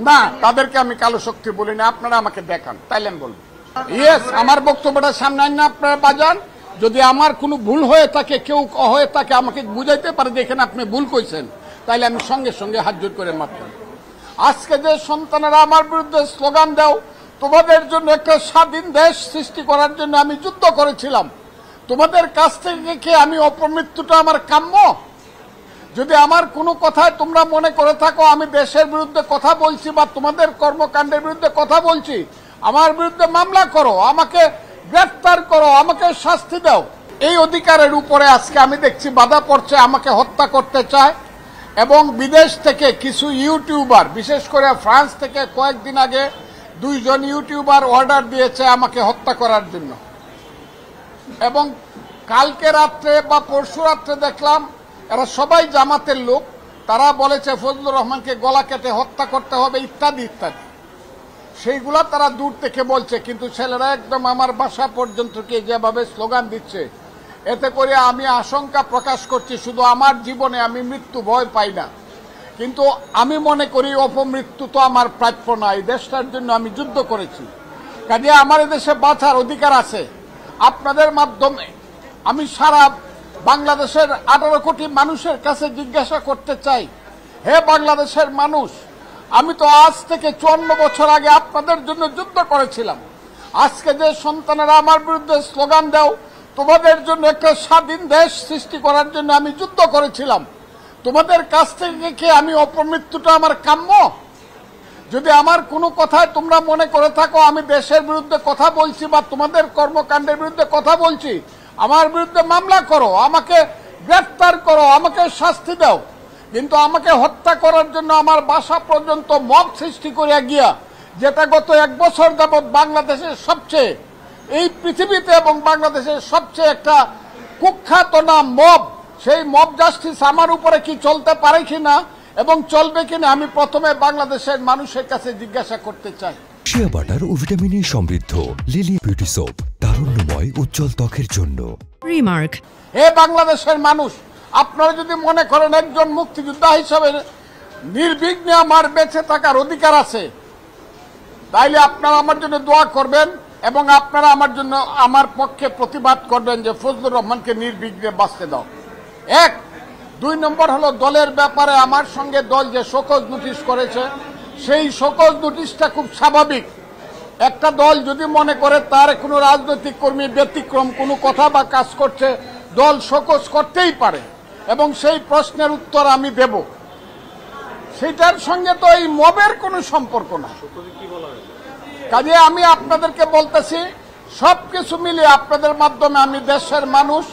না, তাদেরকে আমি কালো শক্তি বলি না, আপনারা আমাকে দেখান তাইলে আমি বলবো। ইয়েস, আমার বক্তব্যটা সামনে আইন না আপনারা বাজান। যদি আমার কোনো ভুল হয়ে থাকে, কেউ হয়ে থাকে, আমাকে বুঝাইতে পারে যে এখানে আপনি ভুল কইছেন, তাইলে আমি সঙ্গে সঙ্গে হাত জোড় করে মাফ করি। আজকে যে সন্তানেরা আমার বিরুদ্ধে স্লোগান দাও, তোমাদের জন্য একটা স্বাধীন দেশ সৃষ্টি করার জন্য আমি যুদ্ধ করেছিলাম, তোমাদের কাছ থেকে আমি অপমৃত্যুটা আমার কাম্য। যদি আমার কোনো কথায় তোমরা মনে করে থাকো আমি দেশের বিরুদ্ধে কথা বলছি বা তোমাদের কর্মকাণ্ডের বিরুদ্ধে কথা বলছি, আমার বিরুদ্ধে মামলা করো, আমাকে গ্রেফতার করো, আমাকে শাস্তি দাও। এই অধিকারের উপরে আজকে আমি দেখছি বাধা পড়ছে, আমাকে হত্যা করতে চায়। এবং বিদেশ থেকে কিছু ইউটিউবার, বিশেষ করে ফ্রান্স থেকে কয়েকদিন আগে 2 জন ইউটিউবার অর্ডার দিয়েছে আমাকে হত্যা করার জন্য। এবং কালকে রাত্রে বা পরশু রাত্রে দেখলাম এরা সবাই জামাতের লোক, তারা বলেছে ফজলুর রহমানকে গলা কেটে হত্যা করতে হবে ইত্যাদি ইত্যাদি। সেইগুলা তারা দূর থেকে বলছে, কিন্তু ছেলেরা একদম আমার বাসা পর্যন্ত গিয়ে যেভাবে স্লোগান দিচ্ছে, এতে করে আমি আশঙ্কা প্রকাশ করছি। শুধু আমার জীবনে আমি মৃত্যু ভয় পাই না, কিন্তু আমি মনে করি অপমৃত্যু তো আমার প্রাপ্য না। এই দেশটার জন্য আমি যুদ্ধ করেছি, কাজে আমার দেশে বাঁচার অধিকার আছে। আপনাদের মাধ্যমে আমি সারা বাংলাদেশের 18 কোটি মানুষের কাছে জিজ্ঞাসা করতে চাই, হে বাংলাদেশের মানুষ, আমি তো আজ থেকে 54 বছর আগে আপনাদের জন্য যুদ্ধ করেছিলাম। আজকে যে সন্তানেরা আমার বিরুদ্ধে স্লোগান দাও, তোমাদের জন্য একটা স্বাধীন দেশ সৃষ্টি করার জন্য আমি যুদ্ধ করেছিলাম, তোমাদের কাছ থেকে আমি অপমৃত্যুটা আমার কাম্য। যদি আমার কোনো কথায় তোমরা মনে করে থাকো আমি দেশের বিরুদ্ধে কথা বলছি বা তোমাদের কর্মকাণ্ডের বিরুদ্ধে কথা বলছি, আমার বিরুদ্ধে মামলা করো, আমাকে গ্রেফতার করো, আমাকে শাস্তি দাও। কিন্তু আমাকে হত্যা করার জন্য আমার বাসা পর্যন্ত মব সৃষ্টি করে গিয়া, যেটা গত 1 বছর যাবৎ বাংলাদেশের সবচেয়ে, এই পৃথিবীতে এবং বাংলাদেশের সবচেয়ে একটা কুখ্যাত নাম মব, সেই মব জাস্টিস আমার উপরে কি চলতে পারে কিনা এবং চলবে কিনা আমি প্রথমে বাংলাদেশের মানুষের কাছে জিজ্ঞাসা করতে চাই। শিয়া বাটার ও ভিটামিন ই সমৃদ্ধ লিলি বিউটি সোপ, তারুণ্যময় উজ্জ্বল ত্বকের জন্য। রিমার্ক, হে বাংলাদেশের মানুষ, আপনারা যদি মনে করেন একজন মুক্তিযোদ্ধা হিসাবে নির্বিঘ্নে আমার বেঁচে থাকার অধিকার আছে, তাইলে আপনারা আমার জন্য দোয়া করবেন এবং আপনারা আমার জন্য আমার পক্ষে প্রতিবাদ করবেন যে ফজলুর রহমানকে নির্বিঘ্নে বাঁচতে দাও। 1, 2 নম্বর হলো দলের ব্যাপারে আমার সঙ্গে দল যে শোকজ নোটিশ করেছে, সেই শোকজ নোটিশটা খুব স্বাভাবিক। একটা দল যদি মনে করে তার কোনো রাজনৈতিক কর্মী ব্যতিক্রম কোনো কথা বা কাজ করছে, দল শোকজ করতেই পারে এবং সেই প্রশ্নের উত্তর আমি দেব। সেটার সঙ্গে তো এই মবের কোনো সম্পর্ক না। কাজে আমি আপনাদেরকে বলতেছি, সবকিছু মিলিয়ে আপনাদের মাধ্যমে আমি দেশের মানুষ,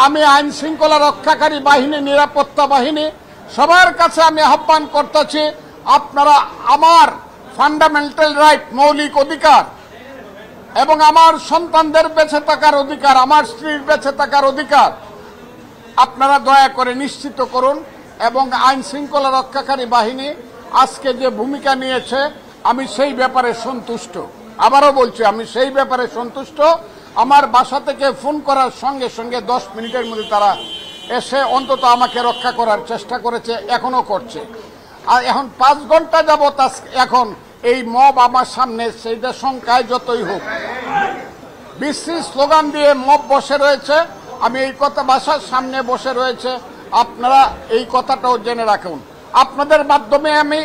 আমি আইন শৃঙ্খলা রক্ষাকারী বাহিনী, নিরাপত্তা বাহিনী, সবার কাছে আমি আহ্বান করতেছি, আপনারা আমার ফান্ডামেন্টাল রাইট, মৌলিক অধিকার এবং আমার সন্তানদের বেঁচে থাকার অধিকার, আমার স্ত্রীর বেঁচে থাকার অধিকার আপনারা দয়া করে নিশ্চিত করুন। এবং আইন শৃঙ্খলা রক্ষাকারী বাহিনী আজকে যে ভূমিকা নিয়েছে, আমি সেই ব্যাপারে সন্তুষ্ট। আবারও বলছি, আমি সেই ব্যাপারে সন্তুষ্ট। আমার বাসা থেকে ফোন করার সঙ্গে সঙ্গে 10 মিনিটের মধ্যে তারা এসে অন্তত আমাকে রক্ষা করার চেষ্টা করেছে, এখনো করছে। আর এখন 5 ঘন্টা যাবত এখন এই মব আমার সামনে, সেইটা সংখ্যায় যতই হোক, বিশ্রী স্লোগান দিয়ে মব বসে রয়েছে। আমি এই কথা বাসার সামনে বসে রয়েছে, আপনারা এই কথাটাও জেনে রাখুন। আপনাদের মাধ্যমে আমি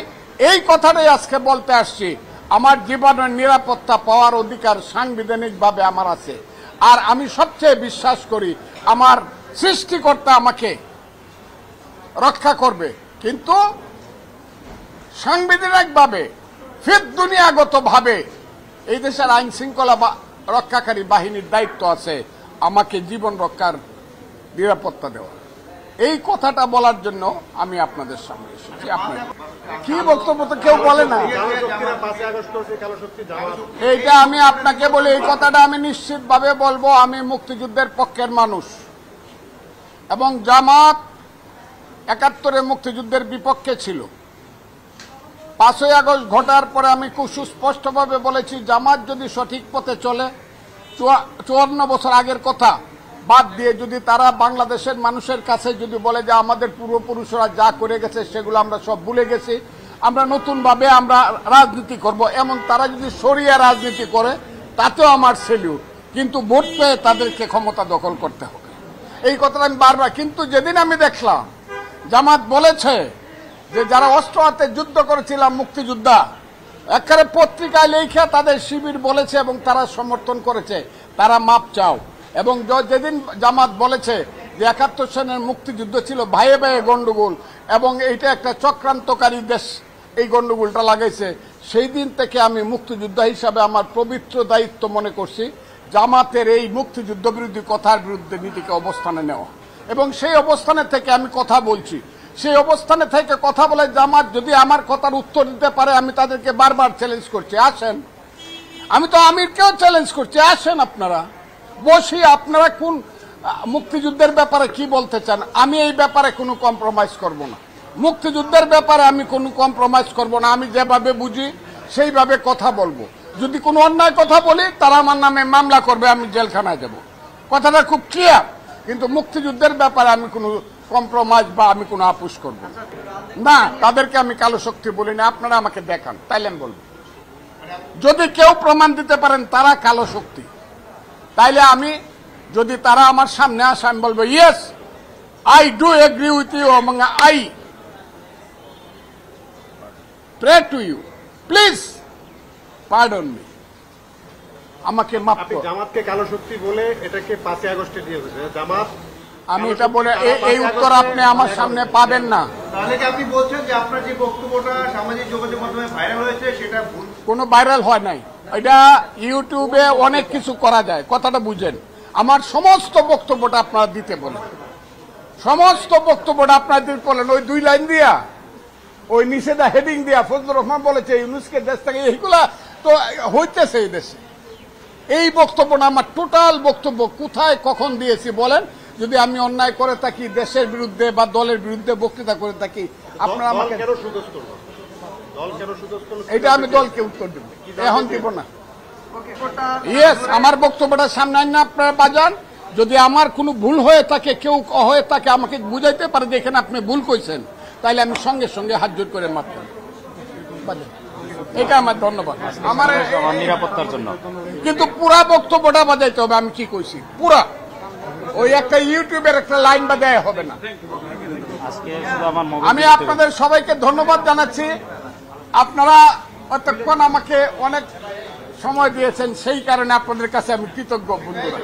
এই কথাটাই আজকে বলতে আসছি, আমার জীবনের নিরাপত্তা পাওয়ার অধিকার সাংবিধানিকভাবে আমার আছে। আর আমি সবচেয়ে বিশ্বাস করি আমার সৃষ্টিকর্তা আমাকে রক্ষা করবে, কিন্তু সাংবিধানিকভাবে, ফির দুনিয়াগতভাবে এই দেশের আইন শৃঙ্খলা রক্ষাকারী বাহিনীর দায়িত্ব আছে আমাকে জীবন রক্ষার নিরাপত্তা দেওয়া। এই কথাটা বলার জন্য আমি আপনাদের সামনে এসেছি। আপনি কি বক্তব্য তো কেউ বলে না, এইটা আমি আপনাকে বলি, এই কথাটা আমি নিশ্চিতভাবে বলবো। আমি মুক্তিযুদ্ধের পক্ষের মানুষ এবং জামাত 71-এ মুক্তিযুদ্ধের বিপক্ষে ছিল। 5ই আগস্ট ঘটার পরে আমি খুব সুস্পষ্টভাবে বলেছি, জামাত যদি সঠিক পথে চলে, 54 বছর আগের কথা বাদ দিয়ে যদি তারা বাংলাদেশের মানুষের কাছে যদি বলে যে আমাদের পূর্বপুরুষরা যা করে গেছে সেগুলো আমরা সব ভুলে গেছি, আমরা নতুনভাবে আমরা রাজনীতি করব, এমন তারা যদি শরিয়া রাজনীতি করে তাতেও আমার সেলিউট, কিন্তু ভোট পেয়ে তাদেরকে ক্ষমতা দখল করতে হবে, এই কথাটা আমি বারবার। কিন্তু যেদিন আমি দেখলাম জামাত বলেছে যে যারা অস্ত্র হাতে যুদ্ধ করেছিলাম মুক্তিযোদ্ধা, একেবারে পত্রিকায় লেখা তাদের শিবির বলেছে এবং তারা সমর্থন করেছে, তারা মাপ চাও। এবং যেদিন জামাত বলেছে যে ৭১ সনের মুক্তিযুদ্ধ ছিল ভাইয়ে ভাইয়ে গন্ডগোল এবং এইটা একটা চক্রান্তকারী দেশ এই গন্ডগোলটা লাগাইছে, সেই দিন থেকে আমি মুক্তিযোদ্ধা হিসাবে আমার পবিত্র দায়িত্ব মনে করছি জামাতের এই মুক্তিযুদ্ধ বিরোধী কথার বিরুদ্ধে নীতিকে অবস্থানে নেওয়া। এবং সেই অবস্থানে থেকে আমি কথা বলছি, সেই অবস্থানে থেকে কথা বলে জামাত যদি আমার কথার উত্তর দিতে পারে, আমি তাদেরকে বারবার চ্যালেঞ্জ করছি, আসেন। আমি তো আমিরকেও চ্যালেঞ্জ করছি, আসেন আপনারা বসি, আপনারা কোন মুক্তিযুদ্ধের ব্যাপারে কি বলতে চান। আমি এই ব্যাপারে কোনো কম্প্রোমাইজ করব না, মুক্তিযুদ্ধের ব্যাপারে আমি কোনো কম্প্রোমাইজ করব না। আমি যেভাবে বুঝি সেইভাবে কথা বলবো। যদি কোনো অন্যায় কথা বলি তারা আমার নামে মামলা করবে, আমি জেলখানায় যাব, কথাটা খুব ক্লিয়ার। কিন্তু মুক্তিযুদ্ধের ব্যাপারে আমি কোনো কম্প্রোমাইজ বা আমি কোনো আপোষ করব না। তাদেরকে আমি কালো শক্তি বলি না, আপনারা আমাকে দেখান, তাইলে আমি বলবো। যদি কেউ প্রমাণ দিতে পারেন তারা কালো শক্তি, তাইলে আমি, যদি তারা আমার সামনে আসে আমি বলবো yes I do agree with you এবং I pray to you, please pardon me, আমাকে মাফ করুন। জামাতকে কালো শক্তি বলে এটাকে 5 আগস্টে দিয়ে হয়েছে জামাত। আমি এটা বলে এই উত্তর আপনি আমার সামনে পাবেন না। তাহলে কি আপনি বলছেন যে আপনার যে বক্তব্যটা সামাজিক যোগাযোগ মাধ্যমে ভাইরাল হয়েছে সেটা ভুল? কোনো ভাইরাল হয় নাই, এটা ইউটিউবে অনেক কিছু করা যায়, কথাটা বুঝেন। আমার সমস্ত বক্তব্যটা আপনারা দিতে বলেন, সমস্ত বক্তব্যটা আপনারা দিতে বলেন, ওই 2 লাইন দিয়া, ওই নিষেধা হেডিং দিয়া ফজলুর রহমান বলেছে ইউনুসকে দেশ থেকে, এইগুলা তো হইতেছে এই দেশে। এই বক্তব্যটা আমার টোটাল বক্তব্য কোথায় কখন দিয়েছি বলেন। যদি আমি অন্যায় করে থাকি, দেশের বিরুদ্ধে বা দলের বিরুদ্ধে বক্তৃতা করে থাকি, আপনারা আমাকে, এটা আমি দলকে উত্তর দেব, এখন দিব না। ইয়েস, আমার বক্তব্যটা সামনে আইন না আপনারা বাজান। যদি আমার কোনো ভুল হয়ে থাকে, কেউ হয়ে থাকে, আমাকে বুঝাইতে পারে যে এখানে আপনি ভুল কইছেন, তাইলে আমি সঙ্গে সঙ্গে হাত জোর করে মাফ করি, এটা আমার ধন্যবাদ। আমার নিরাপত্তার জন্য কিন্তু পুরা বক্তব্যটা বাজাইতে হবে, আমি কি কইছি পুরা, ওই একটা ইউটিউবের একটা লাইন বাজায় হবে না। আমি আপনাদের সবাইকে ধন্যবাদ জানাচ্ছি, আপনারা এতক্ষণ আমাকে অনেক সময় দিয়েছেন, সেই কারণে আপনাদের কাছে আমি কৃতজ্ঞ বন্ধুরা।